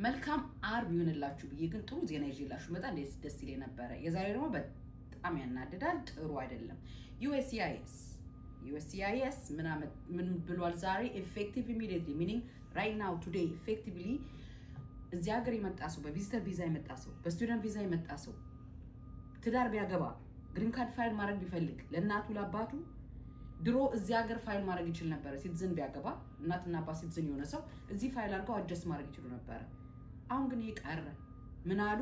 መልካም አርብ ይሁንላችሁ ብዬ ግን ጥሩ ዜና ይዤላችሁ መጣ ደስ ይለኝ ነበር። የዛሬ ደግሞ በጣም ያናድዳል፣ ጥሩ አይደለም። USCIS ምን ብሏል ዛሬ? effective immediately meaning right now today effectively እዚህ ሀገር የመጣ ሰው በቪዚተር ቪዛ የመጣ ሰው በስቱደንት ቪዛ የመጣ ሰው ትዳር ቢያገባ ግሪን ካርድ ፋይል ማድረግ ቢፈልግ ለእናቱ ለአባቱ ድሮ እዚህ ሀገር ፋይል ማድረግ ይችል ነበር። ሲቲዝን ቢያገባ እናትና አባት ሲቲዝን የሆነ ሰው እዚህ ፋይል አድርገው አጀስት ማድረግ ይችሉ ነበር። አሁን ግን ይቀር ምን አሉ?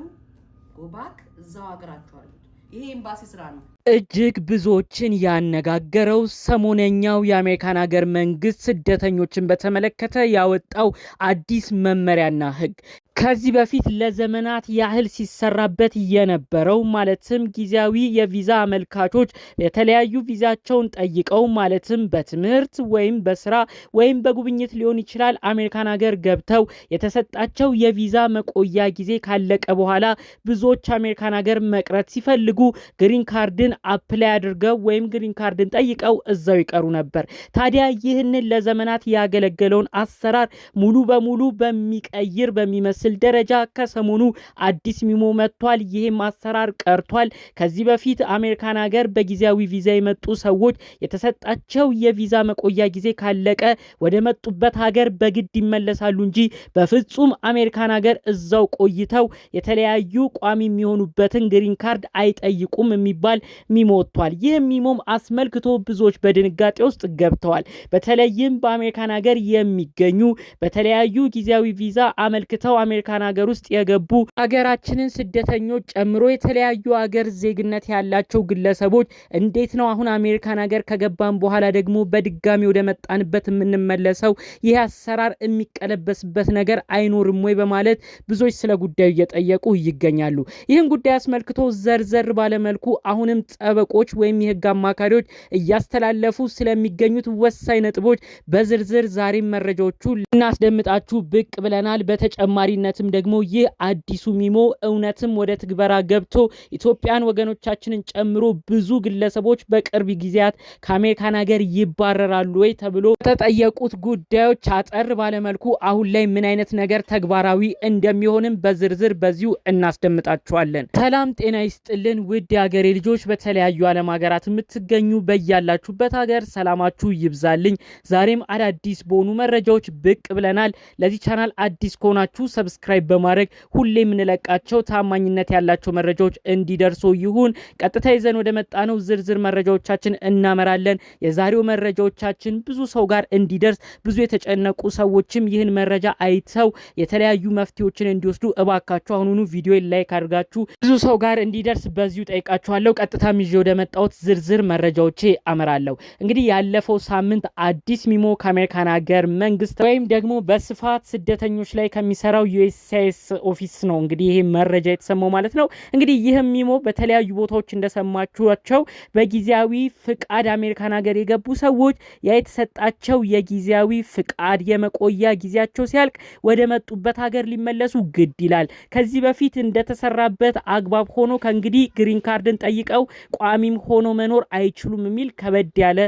ጎባክ እዛው ሀገራቸው አሉት። ይሄ ኤምባሲ ስራ ነው። እጅግ ብዙዎችን ያነጋገረው ሰሞነኛው የአሜሪካን ሀገር መንግስት ስደተኞችን በተመለከተ ያወጣው አዲስ መመሪያና ህግ ከዚህ በፊት ለዘመናት ያህል ሲሰራበት የነበረው ማለትም ጊዜያዊ የቪዛ አመልካቾች የተለያዩ ቪዛቸውን ጠይቀው ማለትም በትምህርት ወይም በስራ ወይም በጉብኝት ሊሆን ይችላል አሜሪካን ሀገር ገብተው የተሰጣቸው የቪዛ መቆያ ጊዜ ካለቀ በኋላ ብዙዎች አሜሪካን ሀገር መቅረት ሲፈልጉ ግሪን ካርድን አፕላይ አድርገው ወይም ግሪን ካርድን ጠይቀው እዛው ይቀሩ ነበር። ታዲያ ይህንን ለዘመናት ያገለገለውን አሰራር ሙሉ በሙሉ በሚቀይር በሚመስል ደረጃ ከሰሞኑ አዲስ ሚሞ መጥቷል። ይሄም አሰራር ቀርቷል። ከዚህ በፊት አሜሪካን ሀገር በጊዜያዊ ቪዛ የመጡ ሰዎች የተሰጣቸው የቪዛ መቆያ ጊዜ ካለቀ ወደ መጡበት ሀገር በግድ ይመለሳሉ እንጂ በፍጹም አሜሪካን ሀገር እዛው ቆይተው የተለያዩ ቋሚ የሚሆኑበትን ግሪን ካርድ አይጠይቁም የሚባል ሚሞ ወጥቷል። ይህ ሚሞም አስመልክቶ ብዙዎች በድንጋጤ ውስጥ ገብተዋል። በተለይም በአሜሪካን ሀገር የሚገኙ በተለያዩ ጊዜያዊ ቪዛ አመልክተው አሜሪካን ሀገር ውስጥ የገቡ ሀገራችንን ስደተኞች ጨምሮ የተለያዩ ሀገር ዜግነት ያላቸው ግለሰቦች እንዴት ነው አሁን አሜሪካን ሀገር ከገባን በኋላ ደግሞ በድጋሚ ወደ መጣንበት የምንመለሰው? ይህ አሰራር የሚቀለበስበት ነገር አይኖርም ወይ በማለት ብዙዎች ስለ ጉዳዩ እየጠየቁ ይገኛሉ። ይህን ጉዳይ አስመልክቶ ዘርዘር ባለመልኩ አሁንም ጠበቆች ወይም የህግ አማካሪዎች እያስተላለፉ ስለሚገኙት ወሳኝ ነጥቦች በዝርዝር ዛሬም መረጃዎቹ ልናስደምጣችሁ ብቅ ብለናል። በተጨማሪነትም ደግሞ ይህ አዲሱ ሚሞ እውነትም ወደ ትግበራ ገብቶ ኢትዮጵያን ወገኖቻችንን ጨምሮ ብዙ ግለሰቦች በቅርብ ጊዜያት ከአሜሪካን ሀገር ይባረራሉ ወይ ተብሎ ተጠየቁት ጉዳዮች አጠር ባለመልኩ አሁን ላይ ምን አይነት ነገር ተግባራዊ እንደሚሆንም በዝርዝር በዚሁ እናስደምጣችኋለን። ሰላም ጤና ይስጥልን ውድ የሀገሬ ልጆች፣ በተለያዩ ዓለም ሀገራት የምትገኙ በያላችሁበት ሀገር ሰላማችሁ ይብዛልኝ። ዛሬም አዳዲስ በሆኑ መረጃዎች ብቅ ብለናል። ለዚህ ቻናል አዲስ ከሆናችሁ ሰብስክራይብ በማድረግ ሁሌ የምንለቃቸው ታማኝነት ያላቸው መረጃዎች እንዲደርሱ ይሁን። ቀጥታ ይዘን ወደ መጣነው ዝርዝር መረጃዎቻችን እናመራለን። የዛሬው መረጃዎቻችን ብዙ ሰው ጋር እንዲደርስ ብዙ የተጨነቁ ሰዎችም ይህን መረጃ አይተው የተለያዩ መፍትሄዎችን እንዲወስዱ እባካችሁ አሁኑኑ ቪዲዮ ላይክ አድርጋችሁ ብዙ ሰው ጋር እንዲደርስ በዚሁ ጠይቃችኋለሁ። ቀጥታ ይዤ ወደ መጣሁት ዝርዝር መረጃዎቼ አመራለሁ። እንግዲህ ያለፈው ሳምንት አዲስ ሚሞ ከአሜሪካን ሀገር መንግስት ወይም ደግሞ በስፋት ስደተኞች ላይ ከሚሰራው USCIS ኦፊስ ነው እንግዲህ ይሄ መረጃ የተሰማው ማለት ነው። እንግዲህ ይህ ሚሞ በተለያዩ ቦታዎች እንደሰማችኋቸው በጊዜያዊ ፍቃድ አሜሪካን ሀገር የገቡ ሰዎች የተሰጣቸው የጊዜያዊ ፍቃድ የመቆያ ጊዜያቸው ሲያልቅ ወደ መጡበት ሀገር ሊመለሱ ግድ ይላል። ከዚህ በፊት እንደተሰራበት አግባብ ሆኖ ከእንግዲህ ግሪን ካርድን ጠይቀው ቋሚም ሆኖ መኖር አይችሉም የሚል ከበድ ያለ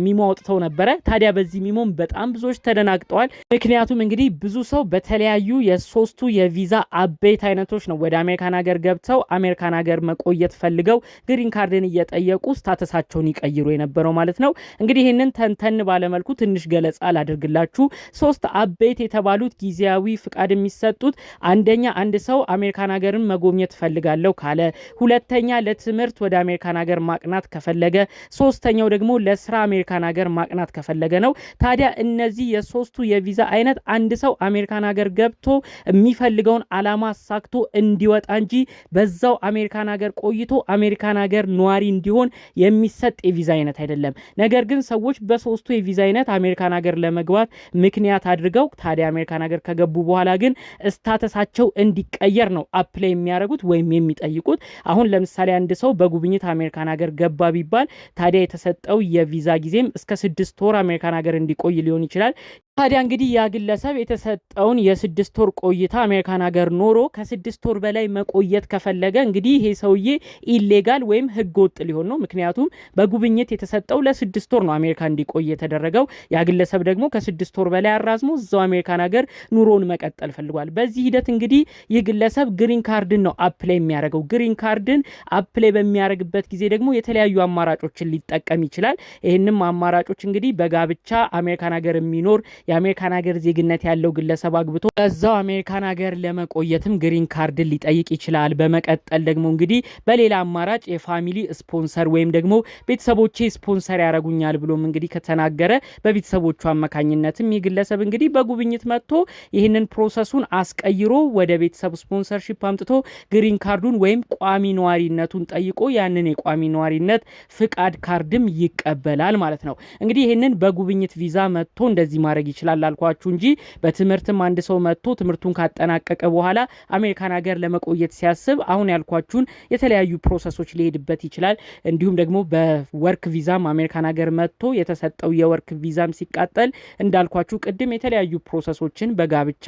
ሚሞ አውጥተው ነበረ። ታዲያ በዚህ ሚሞም በጣም ብዙዎች ተደናግጠዋል። ምክንያቱም እንግዲህ ብዙ ሰው በተለያዩ የሶስቱ የቪዛ አቤት አይነቶች ነው ወደ አሜሪካን ሀገር ገብተው አሜሪካን ሀገር መቆየት ፈልገው ግሪን ካርድን እየጠየቁ ስታተሳቸውን ይቀይሩ የነበረው ማለት ነው። እንግዲህ ይህንን ተንተን ባለመልኩ ትንሽ ገለጻ ላድርግላችሁ። ሶስት አቤት የተባሉት ጊዜያዊ ፍቃድ የሚሰጡት አንደኛ አንድ ሰው አሜሪካን ሀገርን መጎብኘት ፈልጋለሁ ካለ፣ ሁለተኛ ለትምህርት ወደ አሜሪካን ሀገር ማቅናት ከፈለገ፣ ሶስተኛው ደግሞ ለስራ አሜሪካን ሀገር ማቅናት ከፈለገ ነው። ታዲያ እነዚህ የሶስቱ የቪዛ አይነት አንድ ሰው አሜሪካን ሀገር ገብቶ የሚፈልገውን አላማ አሳክቶ እንዲወጣ እንጂ በዛው አሜሪካን ሀገር ቆይቶ አሜሪካን ሀገር ነዋሪ እንዲሆን የሚሰጥ የቪዛ አይነት አይደለም። ነገር ግን ሰዎች በሶስቱ የቪዛ አይነት አሜሪካን ሀገር ለመግባት ምክንያት አድርገው ታዲያ አሜሪካን ሀገር ከገቡ በኋላ ግን ስታተሳቸው እንዲቀየር ነው አፕላይ የሚያደርጉት ወይም የሚጠይቁት። አሁን ለምሳሌ አንድ ሰው በጉብኝት አሜሪካን ሀገር ገባ ቢባል ታዲያ የተሰጠው የቪዛ ጊዜም እስከ 6 ወር አሜሪካን ሀገር እንዲቆይ ሊሆን ይችላል። ታዲያ እንግዲህ ያ ግለሰብ የተሰጠውን የ6 ወር ቆይታ አሜሪካን ሀገር ኖሮ ከ6 ወር በላይ መቆየት ከፈለገ እንግዲህ ይሄ ሰውዬ ኢሌጋል ወይም ህገ ወጥ ሊሆን ነው። ምክንያቱም በጉብኝት የተሰጠው ለ6 ወር ነው አሜሪካ እንዲቆይ የተደረገው። ያ ግለሰብ ደግሞ ከ6 ወር በላይ አራዝሞ እዛው አሜሪካን ሀገር ኑሮውን መቀጠል ፈልጓል። በዚህ ሂደት እንግዲህ ይህ ግለሰብ ግሪን ካርድን ነው አፕላይ የሚያደርገው። ግሪን ካርድን አፕላይ በሚያደርግበት ጊዜ ደግሞ የተለያዩ አማራጮችን ሊጠቀም ይችላል። ይህንም አማራጮች እንግዲህ በጋብቻ አሜሪካን ሀገር የሚኖር የአሜሪካን ሀገር ዜግነት ያለው ግለሰብ አግብቶ በዛው አሜሪካን ሀገር ለመቆየትም ግሪን ካርድን ሊጠይቅ ይችላል። በመቀጠል ደግሞ እንግዲህ በሌላ አማራጭ የፋሚሊ ስፖንሰር ወይም ደግሞ ቤተሰቦቼ ስፖንሰር ያደርጉኛል ብሎም እንግዲህ ከተናገረ በቤተሰቦቹ አማካኝነትም ይህ ግለሰብ እንግዲህ በጉብኝት መጥቶ ይህንን ፕሮሰሱን አስቀይሮ ወደ ቤተሰብ ስፖንሰርሺፕ አምጥቶ ግሪን ካርዱን ወይም ቋሚ ነዋሪነቱን ጠይቆ ያንን የቋሚ ነዋሪነት ፍቃድ ካርድም ይቀበላል ማለት ነው። እንግዲህ ይህንን በጉብኝት ቪዛ መጥቶ እንደዚህ ማድረግ ይችላል አልኳችሁ እንጂ በትምህርትም አንድ ሰው መጥቶ ትምህርቱን ካጠናቀቀ በኋላ አሜሪካን ሀገር ለመቆየት ሲያስብ አሁን ያልኳችሁን የተለያዩ ፕሮሰሶች ሊሄድበት ይችላል። እንዲሁም ደግሞ በወርክ ቪዛም አሜሪካን ሀገር መጥቶ የተሰጠው የወርክ ቪዛም ሲቃጠል እንዳልኳችሁ ቅድም የተለያዩ ፕሮሰሶችን በጋብቻ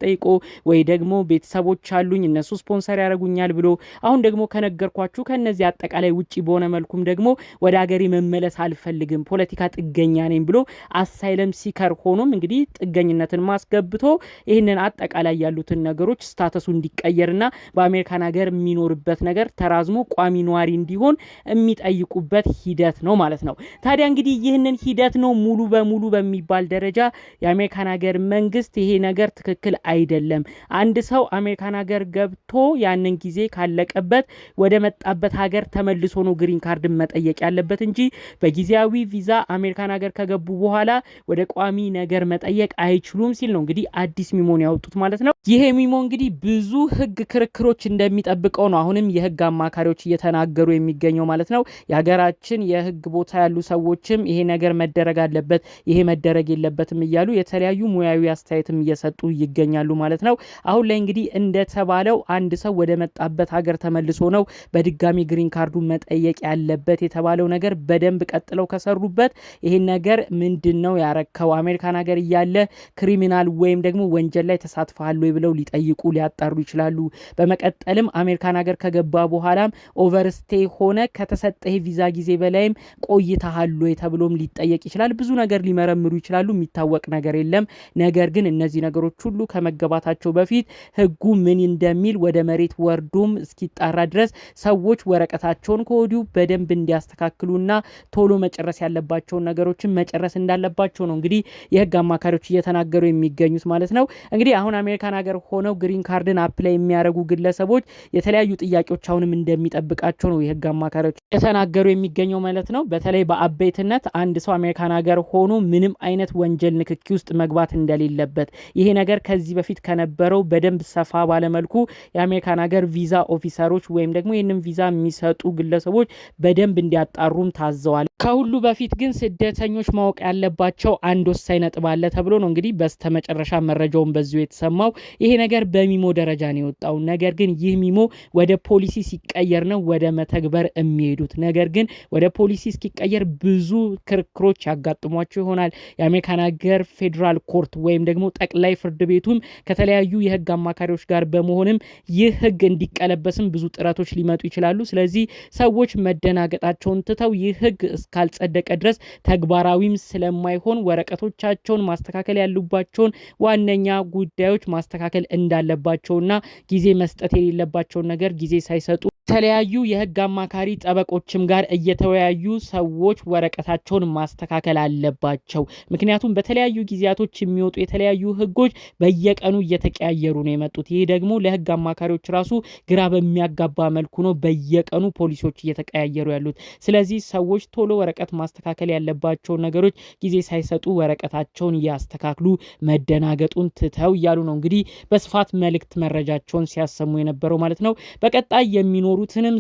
ጠይቆ ወይ ደግሞ ቤተሰቦች አሉኝ እነሱ ስፖንሰር ያደርጉኛል ብሎ አሁን ደግሞ ከነገርኳችሁ ከነዚህ አጠቃላይ ውጪ በሆነ መልኩም ደግሞ ወደ ሀገሬ መመለስ አልፈልግም ፖለቲካ ጥገኛ ነኝ ብሎ አሳይለም ሲከር ሆኖም እንግዲህ ጥገኝነትን ማስገብቶ ይህንን አጠቃላይ ያሉትን ነገሮች ስታተሱ እንዲቀየርና በአሜሪካን ሀገር የሚኖርበት ነገር ተራዝሞ ቋሚ ነዋሪ እንዲሆን የሚጠይቁበት ሂደት ነው ማለት ነው። ታዲያ እንግዲህ ይህንን ሂደት ነው ሙሉ በሙሉ በሚባል ደረጃ የአሜሪካን ሀገር መንግስት ይሄ ነገር ትክክል አይደለም፣ አንድ ሰው አሜሪካን ሀገር ገብቶ ያንን ጊዜ ካለቀበት ወደ መጣበት ሀገር ተመልሶ ነው ግሪን ካርድ መጠየቅ ያለበት እንጂ በጊዜያዊ ቪዛ አሜሪካን ሀገር ከገቡ በኋላ ወደ ቋሚ ነገር መጠየቅ አይችሉም ሲል ነው እንግዲህ አዲስ ሚሞን ያወጡት ማለት ነው። ይሄ ሚሞ እንግዲህ ብዙ ህግ ክርክሮች እንደሚጠብቀው ነው አሁንም የህግ አማካሪዎች እየተናገሩ የሚገኘው ማለት ነው። የሀገራችን የህግ ቦታ ያሉ ሰዎችም ይሄ ነገር መደረግ አለበት፣ ይሄ መደረግ የለበትም እያሉ የተለያዩ ሙያዊ አስተያየትም እየሰጡ ይገኛሉ ማለት ነው። አሁን ላይ እንግዲህ እንደተባለው አንድ ሰው ወደ መጣበት ሀገር ተመልሶ ነው በድጋሚ ግሪን ካርዱ መጠየቅ ያለበት የተባለው ነገር በደንብ ቀጥለው ከሰሩበት ይሄን ነገር ምንድነው ያረከው አሜሪካን ሀገር እያለ ክሪሚናል ወይም ደግሞ ወንጀል ላይ ተሳትፈዋል ወይ ብለው ሊጠይቁ ሊያጣሩ ይችላሉ። በመቀጠልም አሜሪካን ሀገር ከገባ በኋላም ኦቨርስቴ ሆነ ከተሰጠህ ቪዛ ጊዜ በላይም ቆይተሃል ወይ ተብሎም ሊጠየቅ ይችላል። ብዙ ነገር ሊመረምሩ ይችላሉ። የሚታወቅ ነገር የለም። ነገር ግን እነዚህ ነገሮች ሁሉ ከመገባታቸው በፊት ህጉ ምን እንደሚል ወደ መሬት ወርዶም እስኪጣራ ድረስ ሰዎች ወረቀታቸውን ከወዲሁ በደንብ እንዲያስተካክሉና ቶሎ መጨረስ ያለባቸውን ነገሮችን መጨረስ እንዳለባቸው ነው እንግዲህ የህግ አማካሪዎች እየተናገሩ የሚገኙት ማለት ነው። እንግዲህ አሁን አሜሪካን ሀገር ሆነው ግሪን ካርድን አፕላይ የሚያደርጉ ግለሰቦች የተለያዩ ጥያቄዎች አሁንም እንደሚጠብቃቸው ነው የህግ አማካሪዎች የተናገሩ የሚገኘው ማለት ነው። በተለይ በአበይትነት አንድ ሰው አሜሪካን ሀገር ሆኖ ምንም አይነት ወንጀል ንክኪ ውስጥ መግባት እንደሌለበት ይሄ ነገር ከዚህ በፊት ከነበረው በደንብ ሰፋ ባለመልኩ የአሜሪካን ሀገር ቪዛ ኦፊሰሮች ወይም ደግሞ ይህንን ቪዛ የሚሰጡ ግለሰቦች በደንብ እንዲያጣሩም ታዘዋል። ከሁሉ በፊት ግን ስደተኞች ማወቅ ያለባቸው አንድ ወሳኝ ነጥብ አለ ተብሎ ነው እንግዲህ በስተመጨረሻ መረጃውን በዚሁ የተሰማው። ይሄ ነገር በሚሞ ደረጃ ነው የወጣው። ነገር ግን ይህ ሚሞ ወደ ፖሊሲ ሲቀየር ነው ወደ መተግበር የሚሄዱት። ነገር ግን ወደ ፖሊሲ እስኪቀየር ብዙ ክርክሮች ያጋጥሟቸው ይሆናል። የአሜሪካን ሀገር ፌዴራል ኮርት ወይም ደግሞ ጠቅላይ ፍርድ ቤቱም ከተለያዩ የህግ አማካሪዎች ጋር በመሆንም ይህ ህግ እንዲቀለበስም ብዙ ጥረቶች ሊመጡ ይችላሉ። ስለዚህ ሰዎች መደናገጣቸውን ትተው ይህ ህግ እስካልጸደቀ ድረስ ተግባራዊም ስለማይሆን ወረቀቶቻቸውን ማስተካከል ያሉባቸውን ዋነኛ ጉዳዮች ማስተካከል እንዳለባቸውና ጊዜ መስጠት የሌለባቸውን ነገር ጊዜ ሳይሰጡ የተለያዩ የህግ አማካሪ ጠበቆችም ጋር እየተወያዩ ሰዎች ወረቀታቸውን ማስተካከል አለባቸው። ምክንያቱም በተለያዩ ጊዜያቶች የሚወጡ የተለያዩ ህጎች በየቀኑ እየተቀያየሩ ነው የመጡት። ይህ ደግሞ ለህግ አማካሪዎች ራሱ ግራ በሚያጋባ መልኩ ነው በየቀኑ ፖሊሲዎች እየተቀያየሩ ያሉት። ስለዚህ ሰዎች ቶሎ ወረቀት ማስተካከል ያለባቸውን ነገሮች ጊዜ ሳይሰጡ ወረቀታቸውን እያስተካክሉ መደናገጡን ትተው እያሉ ነው እንግዲህ በስፋት መልእክት መረጃቸውን ሲያሰሙ የነበረው ማለት ነው። በቀጣይ የሚኖሩትንም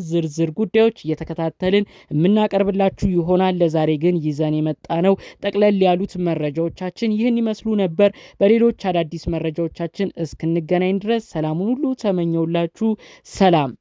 ዝርዝር ጉዳዮች እየተከታተልን የምናቀርብላችሁ ይሆናል። ለዛሬ ግን ይዘን የመጣ ነው ጠቅለል ያሉት መረጃዎቻችን ይህን ይመስሉ ነበር። በሌሎች አዳዲስ መረጃዎቻችን እስክንገናኝ ድረስ ሰላሙን ሁሉ ተመኘውላችሁ። ሰላም።